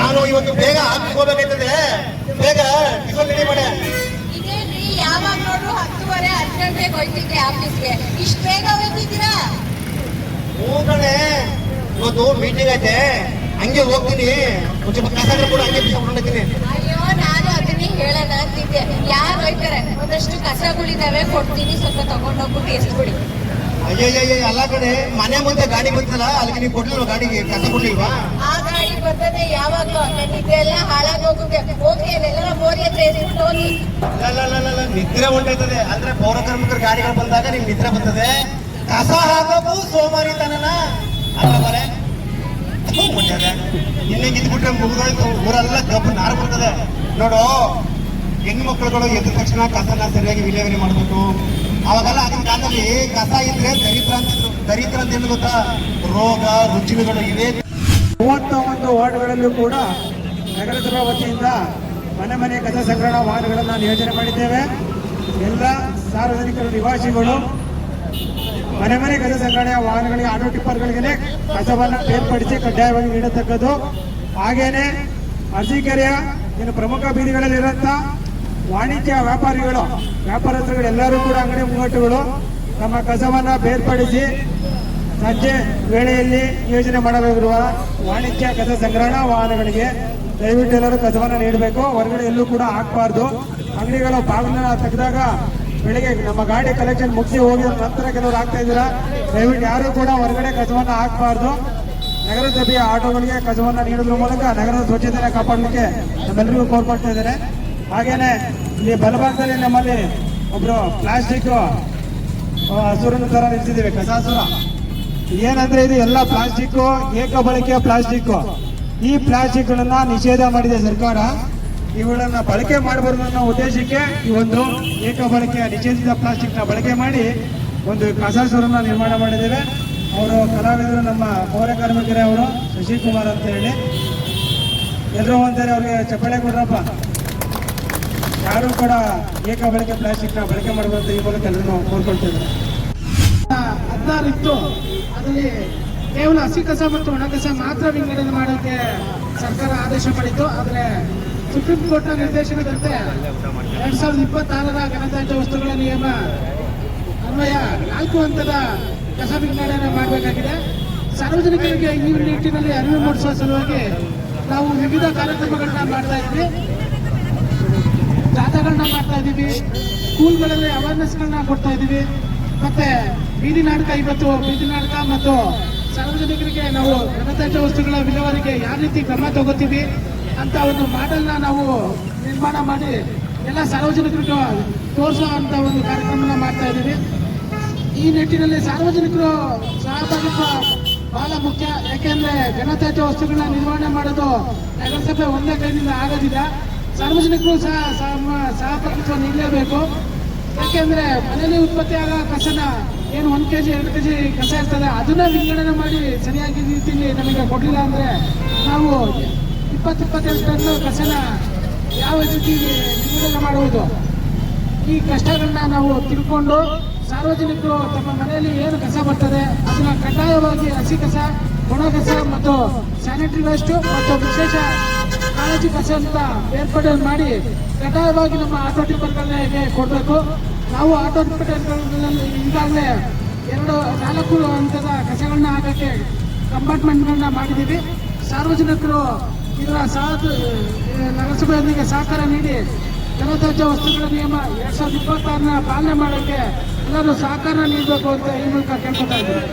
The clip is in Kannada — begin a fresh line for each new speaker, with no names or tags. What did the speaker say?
ನಾನು ಇವತ್ತು ಬೇಗ ಆಫೀಸ್ ಹೋಗ್ಬೇಕಾಯ್ತದೆ, ಬೇಗ ಟಿಫನ್ ರೆಡಿ ಮಾಡೆ.
ಯಾವಾಗ ನೋಡ್ರು 10:30 10 ಗಂಟೆಗೆ ಹೋಗ್ತಿದ್ದೆ ಆಫೀಸ್ಗೆ, ಇಷ್ಟು ಬೇಗ ಹೋಗ್ತಿದ್ದೀರಾ?
ಹ್ಞೂ ಕಣೆ, ಇವತ್ತು ಮೀಟಿಂಗ್ ಐತೆ, ಹಂಗೆ ಹೋಗ್ತೀನಿ. ಒಂದು ಸ್ವಲ್ಪ ಕಸ ಕೂಡ ಹಂಗೆ ಬಿಸಾಕೊಂಡಿದ್ದೀನಿ.
ಅಯ್ಯೋ, ನಾನು ಅದನ್ನೇ ಹೇಳೋಣ ಅಂತಿದ್ದೆ. ಯಾರು ಹೋಯ್ತಾರೆ? ಒಂದಷ್ಟು ಕಸಗಳಿದಾವೆ, ಕೊಡ್ತೀನಿ, ಸ್ವಲ್ಪ ತಗೊಂಡೋಗ್ಬಿಟ್ಟು ಎಸ್ಬಿಡಿ.
ಅಯ್ಯಯ್ಯ, ಅಲ್ಲ ಕಡೆ, ಮನೆ ಮುಂದೆ ಗಾಡಿ ಬಂತಲ್ಲ, ಅಲ್ಲಿಗೆ ನೀವು ಕೊಡ್ಲಿಲ್ವ? ಗಾಡಿಗೆ ಕಸ ಕೊಡ್ಲಿಲ್ವಾ?
ಆ ಗಾಡಿ ಬರ್ತದೆ ಯಾವಾಗ್ಲೂ. ನಿದ್ದೆ ಎಲ್ಲ ಹಾಳಾಗೋಗುತ್ತೆ. ಹೋಗಿ ಅಲ್ಲೆಲ್ಲ ಮೋರಿ ಹತ್ರ ಎಸ್ಬಿಟ್ಟು ಹೋಗಿ.
ನಿದ್ರೆ ಹೊಂಟೈತದೆ ಅಂದ್ರೆ ಪೌರ ಕಾರ್ಮಿಕರ ಗಾಡಿಗಳು ಬಂದಾಗ ನಿಮ್ಗೆ ನಿದ್ರೆ ಬರ್ತದೆ. ಕಸ ಹಾಕೋಕು ಸೋಮಾರಿತನನ ಅಲ್ಲ ಬರೆ ಇನ್ನೇ ಇದ್ಬಿಟ್ರೆ ಮುಗಿದೋಯ್ತು, ಊರೆಲ್ಲ ಗಬ್ಬು ನಾರು ಬರ್ತದೆ. ನೋಡು, ಹೆಣ್ಣು ಮಕ್ಕಳುಗಳು ಎದ್ದ ತಕ್ಷಣ ಕಸನ ಸರಿಯಾಗಿ ವಿಲೇವಾರಿ ಮಾಡಬೇಕು. ಅವಾಗೆಲ್ಲ ಆಗಿನ ಕಾಲದಲ್ಲಿ ಕಸ ಇದ್ರೆ ದರಿದ್ರ ಅಂತ ಏನು ಗೊತ್ತಾ? ರೋಗ ರುಚಿಗಳು ಇವೆ.
31 ವಾರ್ಡ್ಗಳಲ್ಲೂ ಕೂಡ ನಗರಸಭಾ ವತಿಯಿಂದ ಮನೆ ಮನೆ ಕಸ ಸಂಗ್ರಹಣಾ ವಾಹನಗಳನ್ನು ನಿಯೋಜನೆ ಮಾಡಿದ್ದೇವೆ. ಎಲ್ಲ ಸಾರ್ವಜನಿಕರು ನಿವಾಸಿಗಳು ಮನೆ ಮನೆ ಕಸ ಸಂಗ್ರಹಣೆಯ ವಾಹನಗಳಿಗೆ, ಆಟೋ ಟಿಪ್ಪರ್ಗಳಿಗೆ ಕಸವನ್ನು ಬೇರ್ಪಡಿಸಿ ಕಡ್ಡಾಯವಾಗಿ ನೀಡತಕ್ಕದ್ದು. ಹಾಗೇನೆ ಅರಸೀಕೆರೆಯ ಪ್ರಮುಖ ಬೀದಿಗಳಲ್ಲಿರುವಂಥ ವಾಣಿಜ್ಯ ವ್ಯಾಪಾರಸ್ಥರುಗಳು ಎಲ್ಲರೂ ಕೂಡ ಅಂಗಡಿ ಮುಂಗಟ್ಟುಗಳು ತಮ್ಮ ಕಸವನ್ನು ಬೇರ್ಪಡಿಸಿ ಸಂಜೆ ವೇಳೆಯಲ್ಲಿ ನಿಯೋಜನೆ ಮಾಡಲಿರುವ ವಾಣಿಜ್ಯ ಕಸ ಸಂಗ್ರಹಣಾ ವಾಹನಗಳಿಗೆ ದಯವಿಟ್ಟು ಎಲ್ಲರೂ ಕಸವನ್ನು ನೀಡಬೇಕು. ಹೊರಗಡೆ ಎಲ್ಲೂ ಕೂಡ ಹಾಕಬಾರ್ದು. ಅಂಗಡಿಗಳು ಬಾಗಿಲನ್ನ ತೆಗೆದಾಗ ಬೆಳಿಗ್ಗೆ ನಮ್ಮ ಗಾಡಿ ಕಲೆಕ್ಷನ್ ಮುಗಿಸಿ ಹೋಗಿದ ನಂತರ ಕೆಲವರು ಹಾಕ್ತಾ ಇದ್ದೀರಾ. ದಯವಿಟ್ಟು ಯಾರು ಕೂಡ ಹೊರಗಡೆ ಕಸವನ್ನು ಹಾಕಬಾರ್ದು. ನಗರಸಭೆಯ ಆಟೋಗಳಿಗೆ ಕಸವನ್ನು ನೀಡುವುದರ ಮೂಲಕ ನಗರದ ಸ್ವಚ್ಛತೆಯನ್ನು ಕಾಪಾಡಲಿಕ್ಕೆ ನಮ್ಮೆಲ್ಲರಿಗೂ ಕೋರ್ಕೊಳ್ತಾ ಇದ್ದೇನೆ. ಹಾಗೇನೆ ಇಲ್ಲಿ ಬಲಭಾಗದಲ್ಲಿ ನಮ್ಮಲ್ಲಿ ಒಬ್ರು ಪ್ಲಾಸ್ಟಿಕ್ ಹಸುರನ್ನು ತರ ನಿಲ್ಸಿದ್ದೇವೆ, ಕಸಾಸುರ. ಏನಂದ್ರೆ ಇದು ಎಲ್ಲ ಪ್ಲಾಸ್ಟಿಕ್, ಏಕ ಬಳಕೆಯ ಪ್ಲಾಸ್ಟಿಕ್. ಈ ಪ್ಲಾಸ್ಟಿಕ್ ಗಳನ್ನ ನಿಷೇಧ ಮಾಡಿದೆ ಸರ್ಕಾರ. ಇವುಗಳನ್ನ ಬಳಕೆ ಮಾಡಬಾರದು ಅನ್ನೋ ಉದ್ದೇಶಕ್ಕೆ ಈ ಒಂದು ಏಕ ಬಳಕೆಯ ನಿಷೇಧಿತ ಪ್ಲಾಸ್ಟಿಕ್ ನ ಬಳಕೆ ಮಾಡಿ ಒಂದು ಕಸಾಸುರನ್ನ ನಿರ್ಮಾಣ ಮಾಡಿದ್ದೇವೆ. ಅವರು ಕಲಾವಿದರು, ನಮ್ಮ ಪೌರ ಕಾರ್ಮಿಕರೇ ಅವರು, ಶಶಿಕುಮಾರ್ ಅಂತ ಹೇಳಿ. ಎಲ್ಲರೂ ಅಂತಾರೆ ಅವ್ರಿಗೆ ಚಪ್ಪಾಳೆ ಕೊಡ್ರಪ್ಪ. ಯಾರು ಕೂಡ ಏಕ ಬಳಕೆ ಪ್ಲಾಸ್ಟಿಕ್ ನ ಬಳಕೆ ಮಾಡಬಾರ್ದು ಈ ಮೂಲಕ ಎಲ್ಲರೂ ಕೋರ್ಕೊಳ್ತೇವೆ.
16 ಇತ್ತು, ಅದರಲ್ಲಿ ಕೇವಲ ಹಸಿ ಕಸ ಮತ್ತು ಒಣ ಕಸ ಮಾತ್ರ ವಿಂಗಡಣೆ ಮಾಡೋಕ್ಕೆ ಸರ್ಕಾರ ಆದೇಶ ಮಾಡಿತ್ತು. ಆದರೆ ಸುಪ್ರೀಂ ಕೋರ್ಟ್ನ ನಿರ್ದೇಶನದಂತೆ 2026ರ ಘನತ್ಯಾಜ್ಯ ವಸ್ತುಗಳ ನಿಯಮ ಅನ್ವಯ 4 ಹಂತದ ಕಸ ವಿಂಗಡಣೆ ಮಾಡಬೇಕಾಗಿದೆ. ಸಾರ್ವಜನಿಕರಿಗೆ ಈ ನಿಟ್ಟಿನಲ್ಲಿ ಅರಿವು ಮೂಡಿಸುವ ಸಲುವಾಗಿ ನಾವು ವಿವಿಧ ಕಾರ್ಯಕ್ರಮಗಳನ್ನ ಮಾಡ್ತಾ ಇದ್ವಿ, ಜಾಥಾಗಳನ್ನ ಮಾಡ್ತಾ ಇದ್ದೀವಿ, ಸ್ಕೂಲ್ಗಳಲ್ಲಿ ಅವೇರ್ನೆಸ್ಗಳನ್ನ ಕೊಡ್ತಾ ಇದ್ದೀವಿ. ಮತ್ತೆ ಬೀದಿ ನಾಟಕ, ಇವತ್ತು ಬೀದಿ ನಾಟಕ ಮತ್ತು ಸಾರ್ವಜನಿಕರಿಗೆ ನಾವು ಘನತ್ಯಾಜ್ಯ ವಸ್ತುಗಳ ವಿಲೇವಾರಿಗೆ ಯಾವ ರೀತಿ ಕ್ರಮ ತಗೋತೀವಿ ಅಂತ ಒಂದು ಮಾಡೆಲ್ನ ನಾವು ನಿರ್ಮಾಣ ಮಾಡಿ ಎಲ್ಲ ಸಾರ್ವಜನಿಕರಿಗೆ ತೋರಿಸೋ ಅಂತ ಒಂದು ಕಾರ್ಯಕ್ರಮನ ಮಾಡ್ತಾ ಇದ್ದೀವಿ. ಈ ನಿಟ್ಟಿನಲ್ಲಿ ಸಾರ್ವಜನಿಕರು ಸಹಭಾಗಿತ್ವ ಬಹಳ ಮುಖ್ಯ. ಯಾಕೆಂದ್ರೆ ಘನತ್ಯಾಜ್ಯ ವಸ್ತುಗಳನ್ನ ನಿರ್ವಹಣೆ ಮಾಡೋದು ನಗರಸಭೆ ಒಂದೇ ಕೈಯಿಂದ ಆಗೋದಿಲ್ಲ. ಸಾರ್ವಜನಿಕರು ಸಹಭಾಗಿತ್ವ ನೀಡಲೇಬೇಕು. ಯಾಕೆಂದ್ರೆ ಮನೆಯಲ್ಲಿ ಉತ್ಪತ್ತಿ ಆಗೋ ಕಸನ ಏನು 1 kg 2 kg ಕಸ ಇರ್ತದೆ, ಅದನ್ನ ವಿಂಗಡಣೆ ಮಾಡಿ ಸರಿಯಾಗಿ ರೀತಿಯಲ್ಲಿ ನಮಗೆ ಕೊಡಲಿಲ್ಲ ಅಂದ್ರೆ ನಾವು 20-22 ಟನ್ ಕಸನ ಯಾವ ರೀತಿ ವಿಂಗಡಣೆ ಮಾಡುವುದು, ಈ ಕಷ್ಟಗಳನ್ನ ನಾವು ತಿಳ್ಕೊಂಡು ಸಾರ್ವಜನಿಕರು ತಮ್ಮ ಮನೆಯಲ್ಲಿ ಏನು ಕಸ ಬರ್ತದೆ ಅದನ್ನ ಕಡ್ಡಾಯವಾಗಿ ಹಸಿ ಕಸ, ಒಣ ಕಸ ಮತ್ತು ಸ್ಯಾನಿಟರಿ ವೇಸ್ಟ್ ಮತ್ತು ವಿಶೇಷ ಕಾಳಜಿ ಕಸ ಅಂತ ಏರ್ಪಾಡು ಮಾಡಿ ಕಡ್ಡಾಯವಾಗಿ ನಮ್ಮ ಆಟೋ ಟಿಪ್ಪರ್ಗಳಿಗೆ ಕೊಡಬೇಕು. ನಾವು ಆಟೋ ಟಿಪ್ಪರ್ಗಳಲ್ಲಿ ಈಗಾಗಲೇ 4 ಹಂತದ ಕಸಗಳನ್ನ ಹಾಕಕ್ಕೆ ಕಂಪಾರ್ಟ್ಮೆಂಟ್ಗಳನ್ನ ಮಾಡಿದ್ದೀವಿ. ಸಾರ್ವಜನಿಕರು ಇದರ ನಗರಸಭೆಯೊಂದಿಗೆ ಸಹಕಾರ ನೀಡಿ ಘನತ್ಯಾಜ್ಯ ವಸ್ತುಗಳ ನಿಯಮ 2026ನ ಪಾಲನೆ ಮಾಡೋಕ್ಕೆ ಎಲ್ಲರೂ ಸಹಕಾರ ನೀಡಬೇಕು ಅಂತ ಈ ಮೂಲಕ ಕೇಳ್ಕೊತಾ ಇದ್ದೀವಿ.